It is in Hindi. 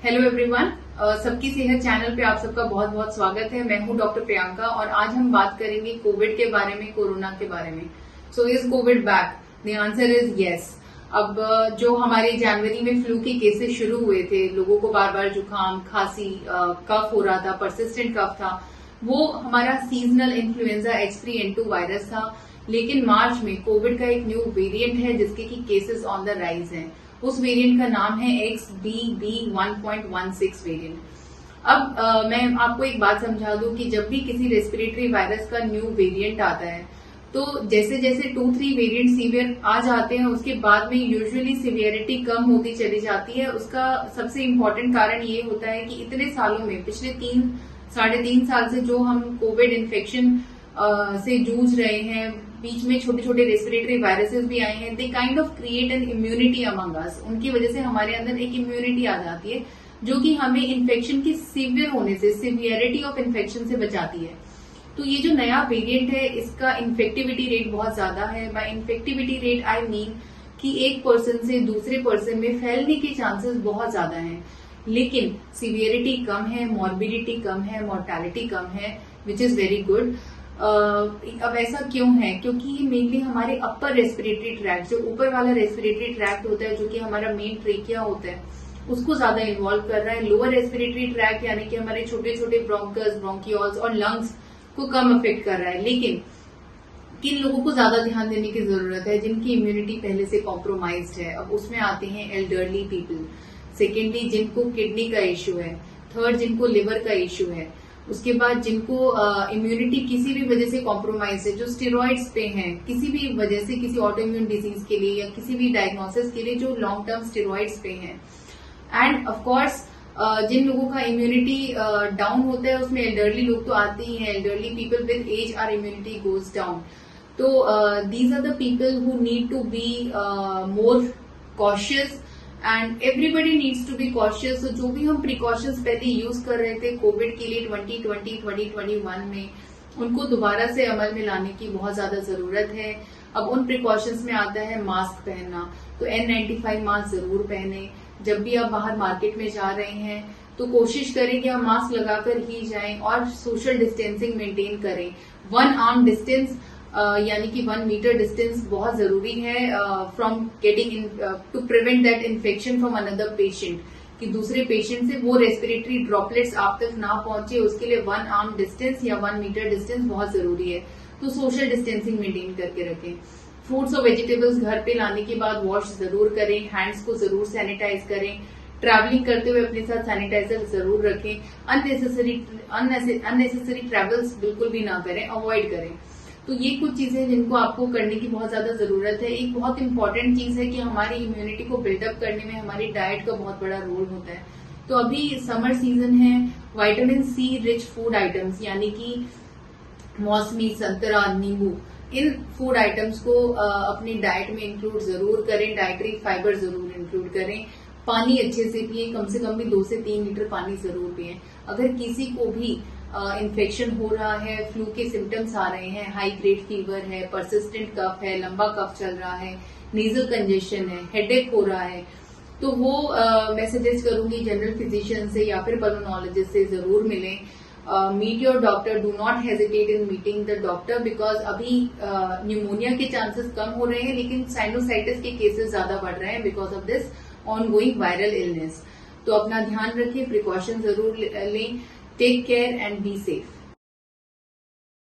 हेलो एवरीवन, सबकी सेहत चैनल पे आप सबका बहुत बहुत स्वागत है। मैं हूं डॉक्टर प्रियंका और आज हम बात करेंगे कोविड के बारे में, कोरोना के बारे में। So is Covid back? The answer is yes. अब जो हमारे जनवरी में फ्लू के केसेस शुरू हुए थे, लोगों को बार बार जुकाम, खांसी, कफ हो रहा था, परसिस्टेंट कफ था, वो हमारा सीजनल इन्फ्लुएंजा H3N2 वायरस था। लेकिन मार्च में कोविड का एक न्यू वेरिएंट है जिसके की केसेस ऑन द राइज हैं। उस वेरिएंट का नाम है XBB.1.16 वेरिएंट। अब मैं आपको एक बात समझा दूं कि जब भी किसी रेस्पिरेटरी वायरस का न्यू वेरिएंट आता है तो जैसे जैसे 2-3 वेरिएंट सीवियर आ जाते हैं, उसके बाद में यूजुअली सिवियरिटी कम होती चली जाती है। उसका सबसे इम्पोर्टेंट कारण ये होता है कि इतने सालों में, पिछले 3-3.5 साल से जो हम कोविड इन्फेक्शन से जूझ रहे हैं, बीच में छोटे छोटे रेस्पिरेटरी वायरसेस भी आए हैं। They kind of create an immunity among us. उनकी वजह से हमारे अंदर एक इम्यूनिटी आ जाती है जो कि हमें इन्फेक्शन की सीवियर होने से, सिवियरिटी ऑफ इन्फेक्शन से बचाती है। तो ये जो नया वेरिएंट है, इसका इन्फेक्टिविटी रेट बहुत ज्यादा है। By infectivity rate I mean कि एक पर्सन से दूसरे पर्सन में फैलने के चांसेस बहुत ज्यादा हैं, लेकिन सिवियरिटी कम है, मॉर्बिडिटी कम है, मोर्टेलिटी कम है, विच इज वेरी गुड। अब ऐसा क्यों है? क्योंकि ये मेनली हमारे अपर रेस्पिरेटरी ट्रैक्ट, जो ऊपर वाला रेस्पिरेटरी ट्रैक्ट होता है, जो कि हमारा मेन ट्रेकिया होता है, उसको ज्यादा इन्वॉल्व कर रहा है। लोअर रेस्पिरेटरी ट्रैक्ट यानी कि हमारे छोटे छोटे ब्रोंकस, ब्रोंकियोल्स और लंग्स को कम अफेक्ट कर रहा है। लेकिन किन लोगों को ज्यादा ध्यान देने की जरूरत है? जिनकी इम्यूनिटी पहले से कॉम्प्रोमाइज्ड है। अब उसमें आते हैं एल्डरली पीपल, सेकेंडली जिनको किडनी का इश्यू है, थर्ड जिनको लिवर का इश्यू है, उसके बाद जिनको इम्यूनिटी किसी भी वजह से कॉम्प्रोमाइज है, जो स्टेरॉइड्स पे हैं, किसी भी वजह से, किसी ऑटो इम्यून डिजीज के लिए या किसी भी डायग्नोसिस के लिए जो लॉन्ग टर्म स्टेरॉइड्स पे हैं। एंड ऑफ कोर्स जिन लोगों का इम्यूनिटी डाउन होता है, उसमें एल्डरली लोग तो आते ही हैं। Elderly people with age our immunity goes down. तो these are the people who need to be more cautious and everybody needs to be cautious. तो जो भी हम प्रिकॉशंस पहले यूज कर रहे थे कोविड के लिए 2020-2021 में, उनको दोबारा से अमल में लाने की बहुत ज्यादा जरूरत है। अब उन प्रिकॉशंस में आता है मास्क पहनना। तो N95 मास्क जरूर पहने। जब भी आप बाहर मार्केट में जा रहे हैं तो कोशिश करें कि आप मास्क लगाकर ही जाएं और सोशल डिस्टेंसिंग मेंटेन करें। 1 आर्म डिस्टेंस यानी कि 1 मीटर डिस्टेंस बहुत जरूरी है from getting in to prevent that infection from another patient, कि दूसरे पेशेंट से वो रेस्पिरेटरी ड्रॉपलेट्स आप तक ना पहुंचे। उसके लिए 1 आर्म डिस्टेंस या 1 मीटर डिस्टेंस बहुत जरूरी है। तो सोशल डिस्टेंसिंग मेंटेन करके रखें। फ्रूट्स और वेजिटेबल्स घर पे लाने के बाद वॉश जरूर करें। हैंड्स को जरूर सैनिटाइज करें। ट्रैवलिंग करते हुए अपने साथ सैनिटाइजर जरूर रखें। अननेसेसरी ट्रैवल्स बिल्कुल भी ना करें, अवॉइड करें। तो ये कुछ चीजें जिनको आपको करने की बहुत ज्यादा जरूरत है। एक बहुत इंपॉर्टेंट चीज है कि हमारी इम्यूनिटी को बिल्डअप करने में हमारी डाइट का बहुत बड़ा रोल होता है। तो अभी समर सीजन है, vitamin C rich food items यानी कि मौसमी, संतरा, नींबू, इन फूड आइटम्स को अपनी डाइट में इंक्लूड जरूर करें। डाइटरी फाइबर जरूर इंक्लूड करें। पानी अच्छे से पिए, कम से कम भी 2 से 3 लीटर पानी जरूर पिए। अगर किसी को भी इन्फेक्शन हो रहा है, फ्लू के सिम्टम्स आ रहे हैं, हाई ग्रेड फीवर है, परसिस्टेंट कफ है, लंबा कफ चल रहा है, नीजल कंजेशन है, हेडेक हो रहा है, तो वो मैं सजेस्ट करूंगी जनरल फिजिशियन से या फिर पल्मोनोलॉजिस्ट से जरूर मिलें। Meet your doctor, do not hesitate in meeting the doctor, because अभी न्यूमोनिया के चांसेस कम हो रहे हैं, लेकिन साइनोसाइटिस के केसेस ज्यादा बढ़ रहे हैं because of this ongoing viral illness. तो अपना ध्यान रखें, प्रिकॉशन जरूर लें। Take care and be safe.